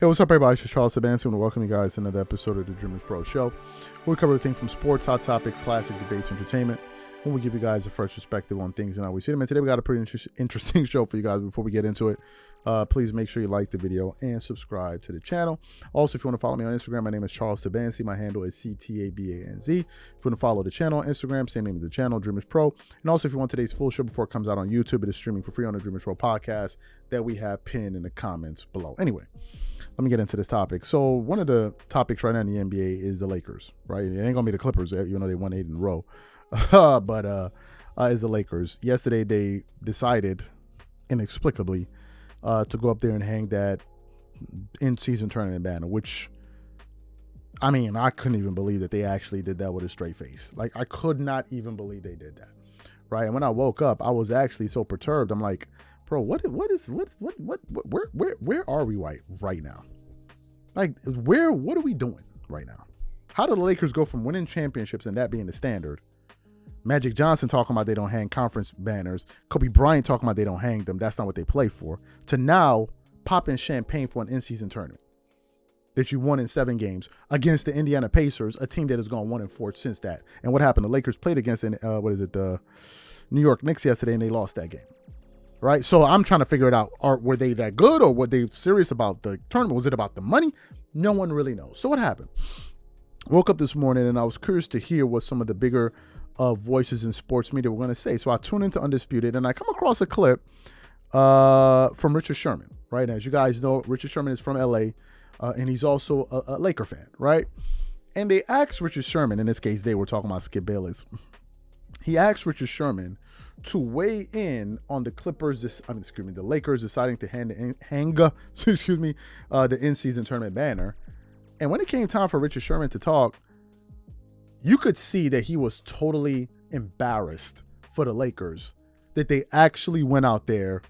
Hey, what's up, everybody? It's Charles Sabansi, and welcome you guys to another episode of the Dreamers Pro Show. We cover everything from sports, hot topics, classic debates, entertainment, and we give you guys a fresh perspective on things and how we see them. And today we got a pretty interesting show for you guys. Before we get into it, please make sure you like the video and subscribe to the channel. Also, if you want to follow me on Instagram, my name is Charles Sabansi. My handle is CTABANZ. If you want to follow the channel on Instagram, same name as the channel, Dreamers Pro. And also, if you want today's full show before it comes out on YouTube, it is streaming for free on the Dreamers Pro podcast that we have pinned in the comments below. Anyway, let me get into this topic. So one of the topics right now in the NBA is the Lakers, right? It ain't gonna be the Clippers, even though they won 8 in a row. but is the Lakers. Yesterday they decided inexplicably to go up there and hang that in-season tournament banner, which, I mean, I couldn't even believe that they actually did that with a straight face. Like, I could not even believe they did that, right? And when I woke up, I was actually so perturbed. I'm like, bro, where are we right now? Like, what are we doing right now? How do the Lakers go from winning championships and that being the standard? Magic Johnson talking about they don't hang conference banners. Kobe Bryant talking about they don't hang them. That's not what they play for. To now popping champagne for an in-season tournament that you won in 7 games against the Indiana Pacers, a team that has gone 1-4 since that. And what happened? The Lakers played against the New York Knicks yesterday, and they lost that game. Right, so I'm trying to figure it out. Were they that good, or were they serious about the tournament? Was it about the money? No one really knows. So what happened? Woke up this morning and I was curious to hear what some of the bigger voices in sports media were going to say. So I tuned into Undisputed and I come across a clip from Richard Sherman. Right, as you guys know, Richard Sherman is from LA, and he's also a Laker fan. Right, and they asked Richard Sherman. In this case, they were talking about Skip Bayless. He asked Richard Sherman to weigh in on the the Lakers deciding to hang the in-season tournament banner. And when it came time for Richard Sherman to talk, you could see that he was totally embarrassed for the Lakers that they actually went out there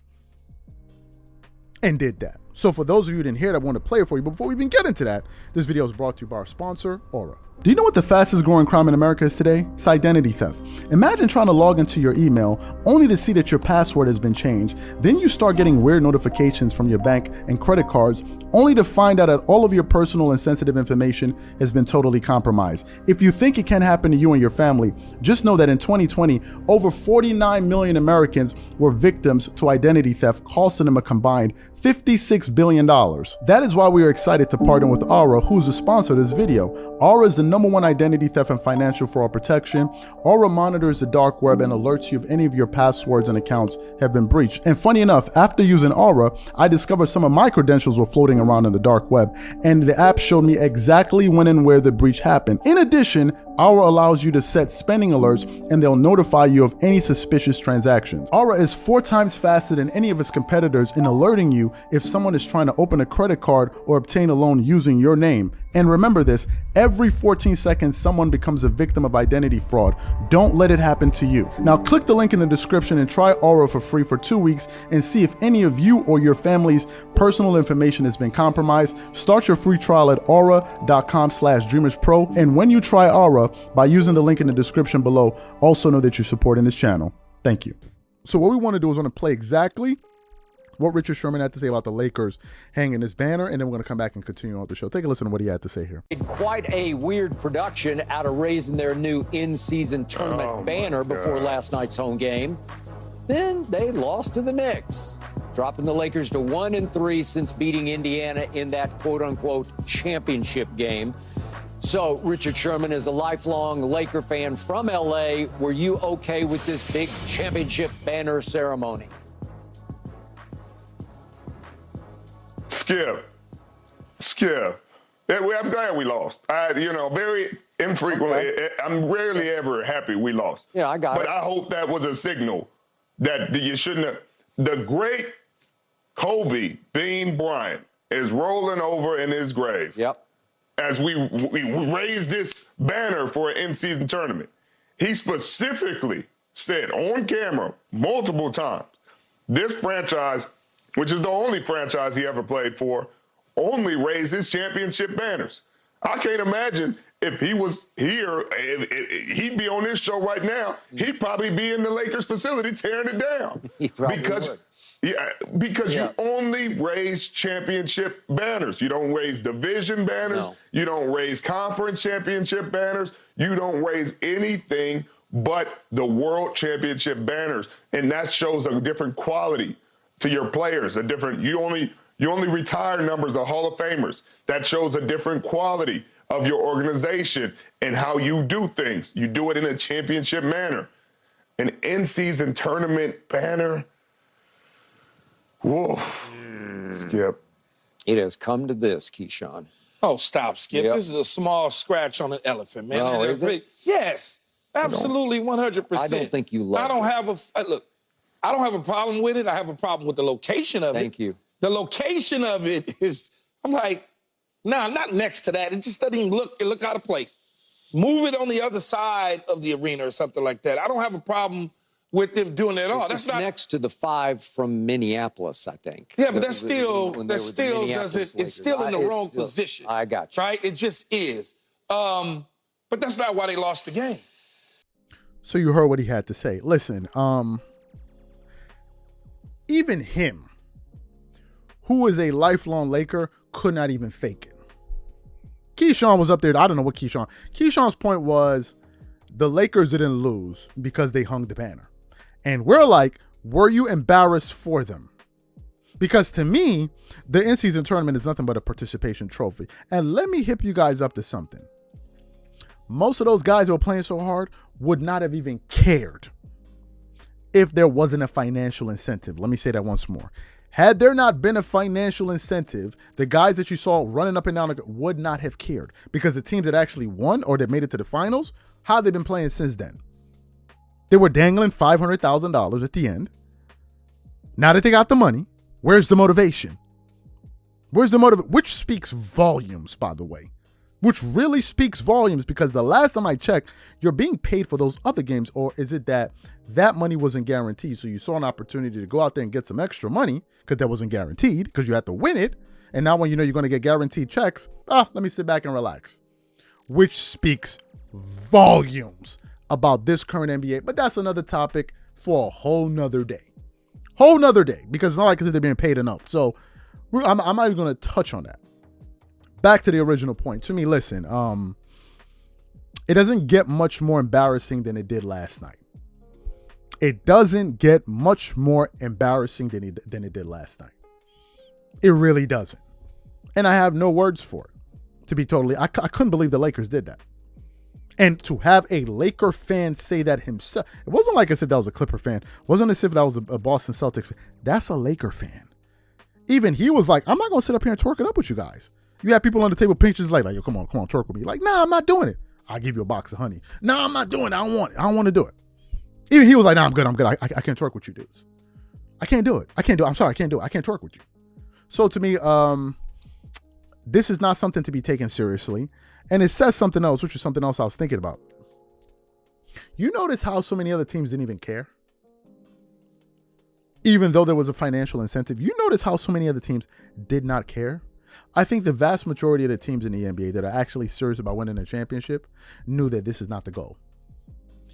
and did that. So for those of you who didn't hear that, I want to play it for you. But before we even get into that, this video is brought to you by our sponsor, Aura. Do you know what the fastest growing crime in America is today? It's identity theft. Imagine trying to log into your email only to see that your password has been changed. Then you start getting weird notifications from your bank and credit cards only to find out that all of your personal and sensitive information has been totally compromised. If you think it can happen to you and your family, just know that in 2020, over 49 million Americans were victims to identity theft, costing them a combined $56 billion. That is why we are excited to partner with Aura, who's the sponsor of this video. Aura is the #1 identity theft and financial fraud protection. Aura monitors the dark web and alerts you if any of your passwords and accounts have been breached. And funny enough, after using Aura, I discovered some of my credentials were floating around in the dark web, and the app showed me exactly when and where the breach happened. In addition, Aura allows you to set spending alerts, and they'll notify you of any suspicious transactions. Aura is 4 times faster than any of its competitors in alerting you if someone is trying to open a credit card or obtain a loan using your name. And remember this, every 14 seconds, someone becomes a victim of identity fraud. Don't let it happen to you. Now click the link in the description and try Aura for free for 2 weeks and see if any of you or your family's personal information has been compromised. Start your free trial at aura.com/dreamerspro. And when you try Aura by using the link in the description below, also know that you're supporting this channel. Thank you. So what we want to do is want to play exactly what Richard Sherman had to say about the Lakers hanging this banner, and then we're going to come back and continue on with the show. Take a listen to what he had to say here. Quite a weird production out of raising their new in-season tournament banner before last night's home game. Then they lost to the Knicks, dropping the Lakers to 1-3 since beating Indiana in that quote-unquote championship game. So, Richard Sherman is a lifelong Laker fan from LA. Were you okay with this big championship banner ceremony? Skip. I'm glad we lost. Very infrequently. Okay. I'm rarely ever happy we lost. Yeah, I got it. But I hope that was a signal that you shouldn't have. The great Kobe Bean Bryant is rolling over in his grave. Yep. As we raise this banner for an in-season tournament. He specifically said on camera multiple times, this franchise, which is the only franchise he ever played for, only raised his championship banners. I can't imagine if he was here, if he'd be on this show right now, he'd probably be in the Lakers facility tearing it down. He probably because would. Yeah, because you only raise championship banners. You don't raise division banners. No. You don't raise conference championship banners. You don't raise anything but the world championship banners. And that shows a different quality to your players. You only retire numbers of Hall of Famers. That shows a different quality of your organization and how you do things. You do it in a championship manner. An in-season tournament banner. Whoa. Skip. It has come to this, Keyshawn. Oh, stop, Skip. Yep. This is a small scratch on an elephant, man. Oh, is it? Yes, absolutely, 100%. I don't think you love I don't it. have look. I don't have a problem with it. I have a problem with the location of it. Thank you. The location of it is. I'm like, nah, not next to that. It just doesn't even look out of place. Move it on the other side of the arena or something like that. I don't have a problem with them doing it at all. That's It's not next to the 5 from Minneapolis, I think. Yeah, but that still when they were the doesn't. Minneapolis It's Lakers. still in the wrong It's still- position. I got you. Right? It just is. But that's not why they lost the game. So you heard what he had to say. Listen, even him, who is a lifelong Laker, could not even fake it. Keyshawn was up there. I don't know what Keyshawn's point was the Lakers didn't lose because they hung the banner. And we're like, were you embarrassed for them? Because to me, the in-season tournament is nothing but a participation trophy. And let me hip you guys up to something. Most of those guys who were playing so hard would not have even cared if there wasn't a financial incentive. Let me say that once more. Had there not been a financial incentive, the guys that you saw running up and down would not have cared, because the teams that actually won or that made it to the finals, how have they been playing since then? They were dangling $500,000 at the end. Now that they got the money, where's the motivation? Which speaks volumes, by the way. Which really speaks volumes, because the last time I checked, you're being paid for those other games, or is it that money wasn't guaranteed? So you saw an opportunity to go out there and get some extra money because that wasn't guaranteed, because you had to win it. And now when you know you're going to get guaranteed checks, let me sit back and relax. Which speaks volumes about this current NBA. But that's another topic for a whole nother day. Because it's not like they're being paid enough. So I'm not even going to touch on that. Back to the original point. To me, listen, it doesn't get much more embarrassing than it did last night. It doesn't get much more embarrassing than it did last night. It really doesn't. And I have no words for it. To be totally, I couldn't believe the Lakers did that. And to have a Laker fan say that himself, it wasn't like I said that was a Clipper fan. It wasn't as if that was a Boston Celtics fan. That's a Laker fan. Even he was like, I'm not going to sit up here and twerk it up with you guys. You have people on the table pictures like, yo, come on, twerk with me. Like, nah, I'm not doing it. I'll give you a box of honey. Nah, I'm not doing it. I don't want it. I don't want to do it. Even he was like, nah, I'm good. I can't twerk with you dudes. I can't do it. I'm sorry, I can't do it. I can't twerk with you. So to me, this is not something to be taken seriously. And it says something else, which is something else I was thinking about. You notice how so many other teams didn't even care? Even though there was a financial incentive. You notice how so many other teams did not care? I think the vast majority of the teams in the NBA that are actually serious about winning a championship knew that this is not the goal.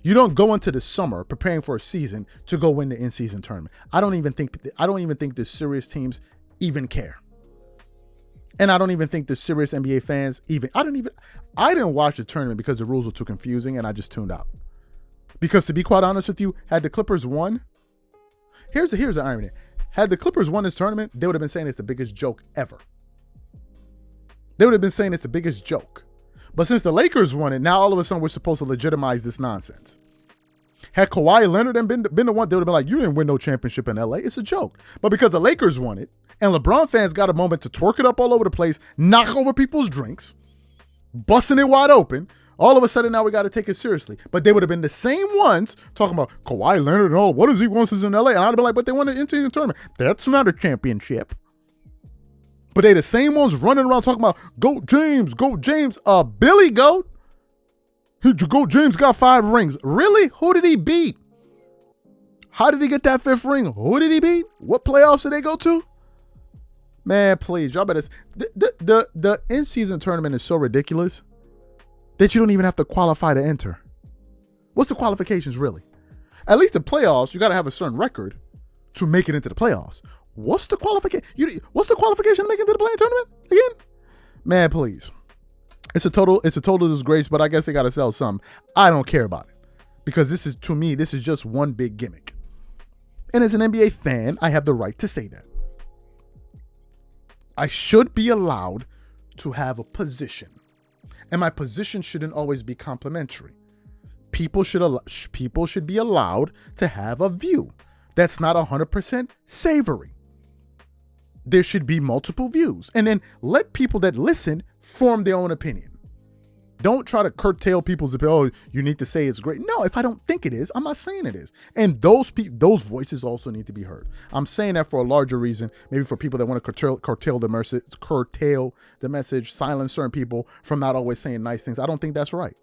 You don't go into the summer preparing for a season to go win the in-season tournament. I don't even think the serious teams even care. And I don't even think the serious NBA fans I didn't watch the tournament because the rules were too confusing and I just tuned out. Because to be quite honest with you, had the Clippers won, here's the irony. Had the Clippers won this tournament, they would have been saying it's the biggest joke ever. They would have been saying it's the biggest joke. But since the Lakers won it, now all of a sudden we're supposed to legitimize this nonsense. Had Kawhi Leonard been the one, they would have been like, you didn't win no championship in LA. It's a joke. But because the Lakers won it, and LeBron fans got a moment to twerk it up all over the place, knock over people's drinks, busting it wide open, all of a sudden now we got to take it seriously. But they would have been the same ones talking about Kawhi Leonard and all, what does he want since in LA? And I'd have been like, but they won the in-season tournament. That's not a championship. But they the same ones running around talking about Goat James. Billy Goat. Goat James got 5 rings. Really? Who did he beat? How did he get that 5th ring? Who did he beat? What playoffs did they go to? Man, please, y'all better. The in-season tournament is so ridiculous that you don't even have to qualify to enter. What's the qualifications really? At least the playoffs, you got to have a certain record to make it into the playoffs. What's the qualification? What's the qualification to make it into the play-in tournament again? Man, please. It's a total disgrace, but I guess they got to sell some. I don't care about it because to me, this is just one big gimmick. And as an NBA fan, I have the right to say that. I should be allowed to have a position. And my position shouldn't always be complimentary. People should be allowed to have a view that's not 100% savory. There should be multiple views. And then let people that listen form their own opinion. Don't try to curtail people's opinion. Oh, you need to say it's great. No, if I don't think it is, I'm not saying it is. And those voices also need to be heard. I'm saying that for a larger reason, maybe for people that want to curtail the message, silence certain people from not always saying nice things. I don't think that's right.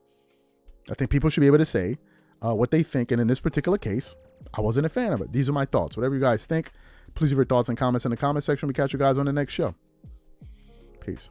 I think people should be able to say what they think. And in this particular case, I wasn't a fan of it. These are my thoughts. Whatever you guys think, please leave your thoughts and comments in the comment section. We catch you guys on the next show. Peace.